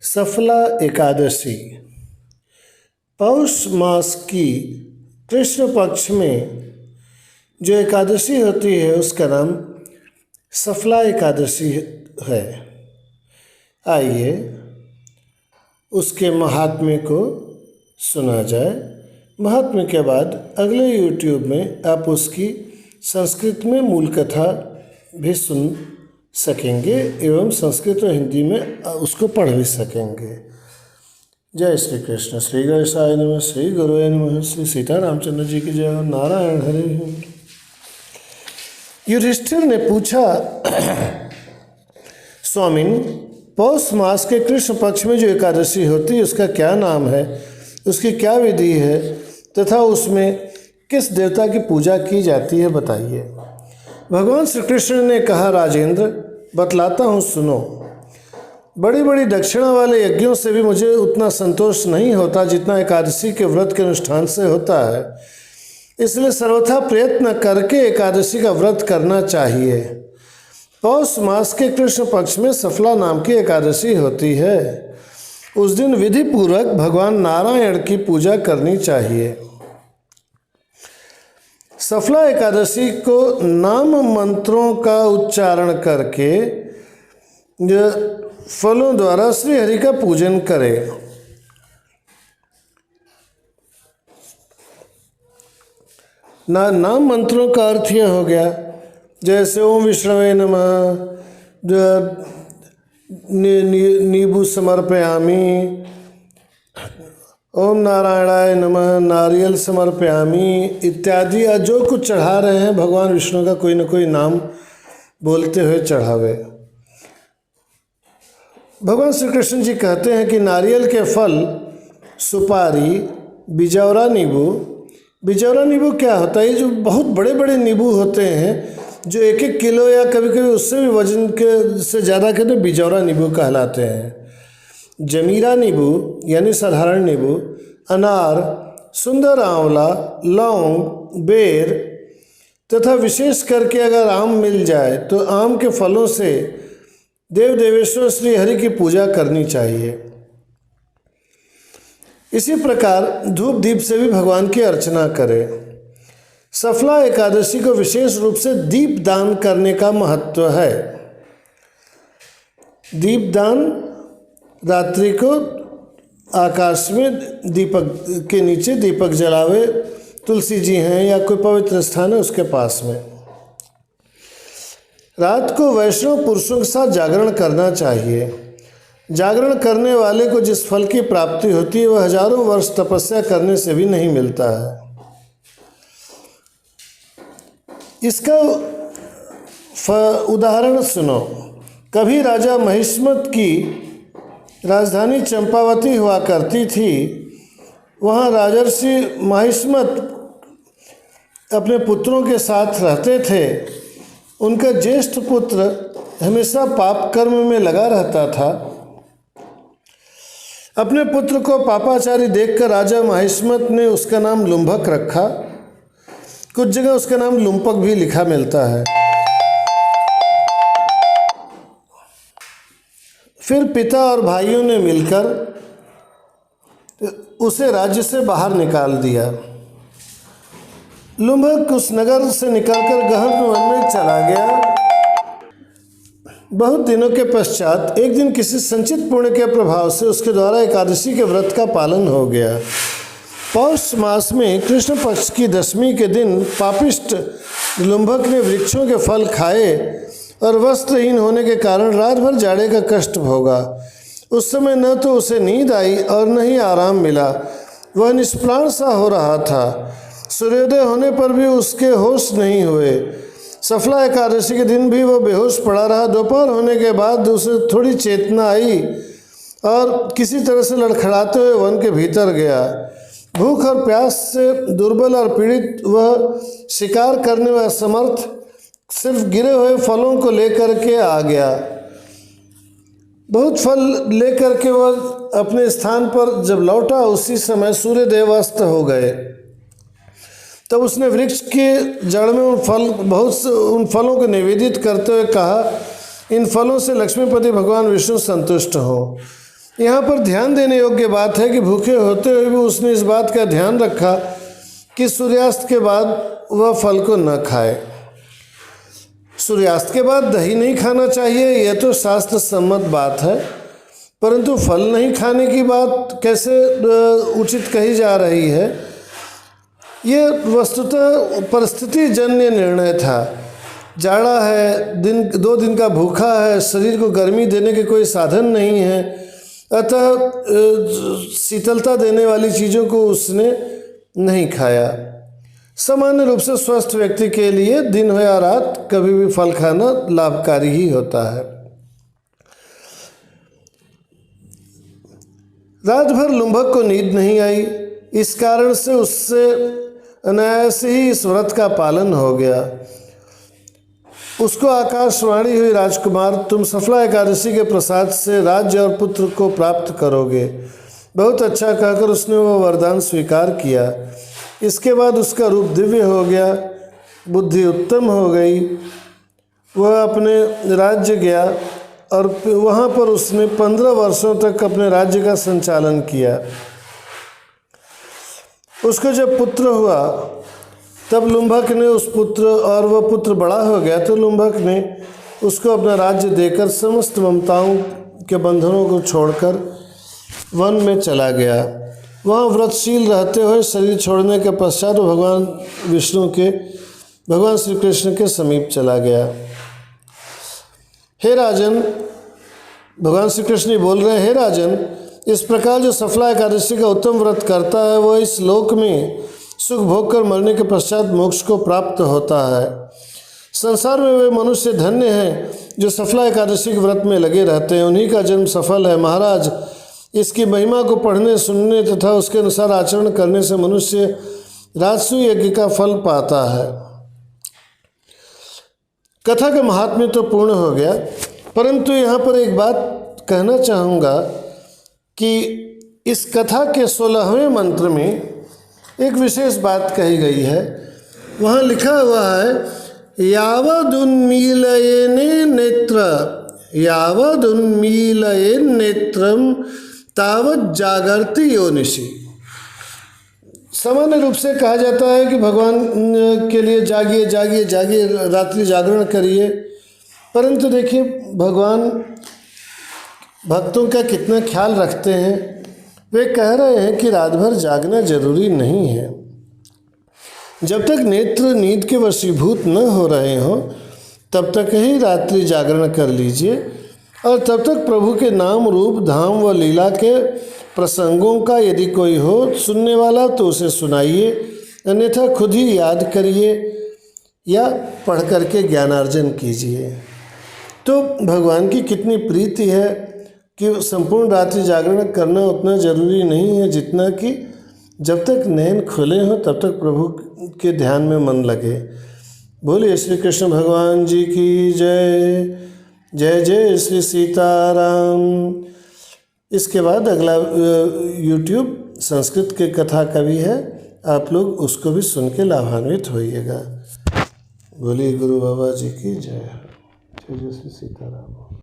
सफला एकादशी पौष मास की कृष्ण पक्ष में जो एकादशी होती है उसका नाम सफला एकादशी है। आइए उसके महात्म्य को सुना जाए। महात्म्य के बाद अगले YouTube में आप उसकी संस्कृत में मूल कथा भी सुन सकेंगे एवं संस्कृत और हिंदी में उसको पढ़ भी सकेंगे। जय श्री कृष्ण। श्री गणेशाय नमः। श्री गुरुवे नमः। श्री सीतारामचंद्र जी की जय। नारायण हरे। युधिष्ठिर ने पूछा, स्वामिन, पौष मास के कृष्ण पक्ष में जो एकादशी होती है उसका क्या नाम है, उसकी क्या विधि है तथा उसमें किस देवता की पूजा की जाती है, बताइए। भगवान श्री कृष्ण ने कहा, राजेंद्र, बतलाता हूँ, सुनो। बड़ी बड़ी दक्षिणा वाले यज्ञों से भी मुझे उतना संतोष नहीं होता जितना एकादशी के व्रत के अनुष्ठान से होता है। इसलिए सर्वथा प्रयत्न करके एकादशी का व्रत करना चाहिए। पौष मास के कृष्ण पक्ष में सफला नाम की एकादशी होती है। उस दिन विधि पूर्वक भगवान नारायण की पूजा करनी चाहिए। सफला एकादशी को नाम मंत्रों का उच्चारण करके फलों द्वारा श्री हरि का पूजन करें। नाम मंत्रों का अर्थ यह हो गया, जैसे ओम विष्णवे नमः, नींबू समर्पयामि, ओम नारायणाय नमः, नारियल समर्पयामि इत्यादि। जो कुछ चढ़ा रहे हैं भगवान विष्णु का कोई न कोई नाम बोलते हुए चढ़ावे। भगवान श्री कृष्ण जी कहते हैं कि नारियल के फल, सुपारी, बिजौरा नींबू क्या होता है? ये जो बहुत बड़े बड़े नींबू होते हैं जो 1-1 किलो या कभी कभी उससे भी वजन के से ज़्यादा के, तो बिजौरा नींबू कहलाते हैं। जमीरा नींबू यानी साधारण नींबू, अनार, सुंदर आंवला, लौंग, बेर तथा विशेष करके अगर आम मिल जाए तो आम के फलों से देव देवेश्वर श्री हरि की पूजा करनी चाहिए। इसी प्रकार धूप दीप से भी भगवान की अर्चना करें। सफला एकादशी को विशेष रूप से दीप दान करने का महत्व है। दीप दान, रात्रि को आकाश में दीपक के नीचे दीपक जलावे, तुलसी जी हैं या कोई पवित्र स्थान है उसके पास में। रात को वैष्णव पुरुषों के साथ जागरण करना चाहिए। जागरण करने वाले को जिस फल की प्राप्ति होती है वह हजारों वर्ष तपस्या करने से भी नहीं मिलता है। इसका उदाहरण सुनो। कभी राजा महिष्मत की राजधानी चंपावती हुआ करती थी। वहाँ राजर्षि महिष्मत अपने पुत्रों के साथ रहते थे। उनका ज्येष्ठ पुत्र हमेशा पाप कर्म में लगा रहता था। अपने पुत्र को पापाचारी देखकर राजा महिष्मत ने उसका नाम लुम्भक रखा। कुछ जगह उसका नाम लुम्पक भी लिखा मिलता है। फिर पिता और भाइयों ने मिलकर उसे राज्य से बाहर निकाल दिया। लुम्भक उस नगर से निकलकर गहन वन में चला गया। बहुत दिनों के पश्चात एक दिन किसी संचित पुण्य के प्रभाव से उसके द्वारा एकादशी के व्रत का पालन हो गया। पौष मास में कृष्ण पक्ष की दशमी के दिन पापिष्ट लुम्भक ने वृक्षों के फल खाए और वस्त्रहीन होने के कारण रात भर जाड़े का कष्ट भोगा। उस समय न तो उसे नींद आई और न ही आराम मिला। वह निष्प्राण सा हो रहा था। सूर्योदय होने पर भी उसके होश नहीं हुए। सफला एकादशी के दिन भी वह बेहोश पड़ा रहा। दोपहर होने के बाद उसे थोड़ी चेतना आई और किसी तरह से लड़खड़ाते हुए वन के भीतर गया। भूख और प्यास से दुर्बल और पीड़ित वह शिकार करने में असमर्थ सिर्फ गिरे हुए फलों को लेकर के आ गया। बहुत फल लेकर के वह अपने स्थान पर जब लौटा उसी समय सूर्यदेव अस्त हो गए। तब उसने वृक्ष के जड़ में उन फलों को निवेदित करते हुए कहा, इन फलों से लक्ष्मीपति भगवान विष्णु संतुष्ट हो। यहाँ पर ध्यान देने योग्य बात है कि भूखे होते हुए भी उसने इस बात का ध्यान रखा कि सूर्यास्त के बाद वह फल को न खाए। सूर्यास्त के बाद दही नहीं खाना चाहिए, यह तो शास्त्र सम्मत बात है, परंतु फल नहीं खाने की बात कैसे उचित कही जा रही है? ये वस्तुतः परिस्थिति जन्य निर्णय था। जाड़ा है, 2 दिन का भूखा है, शरीर को गर्मी देने के कोई साधन नहीं है, अतः शीतलता देने वाली चीज़ों को उसने नहीं खाया। सामान्य रूप से स्वस्थ व्यक्ति के लिए दिन हो या रात कभी भी फल खाना लाभकारी ही होता है। रात भर लुम्भक को नींद नहीं आई, इस कारण से उससे अनायास ही इस व्रत का पालन हो गया। उसको आकाशवाणी हुई, राजकुमार तुम सफला एकादशी के प्रसाद से राज्य और पुत्र को प्राप्त करोगे। बहुत अच्छा कहकर उसने वह वरदान स्वीकार किया। इसके बाद उसका रूप दिव्य हो गया, बुद्धि उत्तम हो गई। वह अपने राज्य गया और वहाँ पर उसने 15 वर्षों तक अपने राज्य का संचालन किया। उसको जब पुत्र हुआ तब लुम्भक ने उस पुत्र, और वह पुत्र बड़ा हो गया तो लुम्भक ने उसको अपना राज्य देकर समस्त ममताओं के बंधनों को छोड़कर वन में चला गया। वहाँ व्रतशील रहते हुए शरीर छोड़ने के पश्चात भगवान श्री कृष्ण के समीप चला गया। हे राजन, भगवान श्री कृष्ण बोल रहे हैं, हे राजन, इस प्रकार जो सफला एकादशी का उत्तम व्रत करता है वह इस लोक में सुख भोग कर मरने के पश्चात मोक्ष को प्राप्त होता है। संसार में वे मनुष्य धन्य हैं जो सफला एकादशी के व्रत में लगे रहते हैं, उन्हीं का जन्म सफल है। महाराज, इसकी महिमा को पढ़ने, सुनने तथा उसके अनुसार आचरण करने से मनुष्य राजसूय यज्ञ का फल पाता है। कथा का महात्म्य तो पूर्ण हो गया, परंतु यहाँ पर एक बात कहना चाहूँगा कि इस कथा के 16वें मंत्र में एक विशेष बात कही गई है। वहाँ लिखा हुआ है, यावदुन्मीलयेन नेत्रम तावत जागर्ति योनिषि। सामान्य रूप से कहा जाता है कि भगवान के लिए जागिए जागिए जागिए, रात्रि जागरण करिए, परंतु देखिए भगवान भक्तों का कितना ख्याल रखते हैं। वे कह रहे हैं कि रात भर जागना जरूरी नहीं है। जब तक नेत्र नींद के वशीभूत न हो रहे हों तब तक ही रात्रि जागरण कर लीजिए, और तब तक प्रभु के नाम, रूप, धाम व लीला के प्रसंगों का यदि कोई हो सुनने वाला तो उसे सुनाइए, अन्यथा खुद ही याद करिए या पढ़ करके ज्ञानार्जन कीजिए। तो भगवान की कितनी प्रीति है कि संपूर्ण रात्रि जागरण करना उतना जरूरी नहीं है जितना कि जब तक नैन खुले हों तब तक प्रभु के ध्यान में मन लगे। बोलिए श्री कृष्ण भगवान जी की जय। जय जय श्री सीताराम। इसके बाद अगला YouTube संस्कृत के कथा का भी है, आप लोग उसको भी सुन के लाभान्वित होइएगा। बोलिए गुरु बाबा जी की जय। जय जय श्री सीताराम।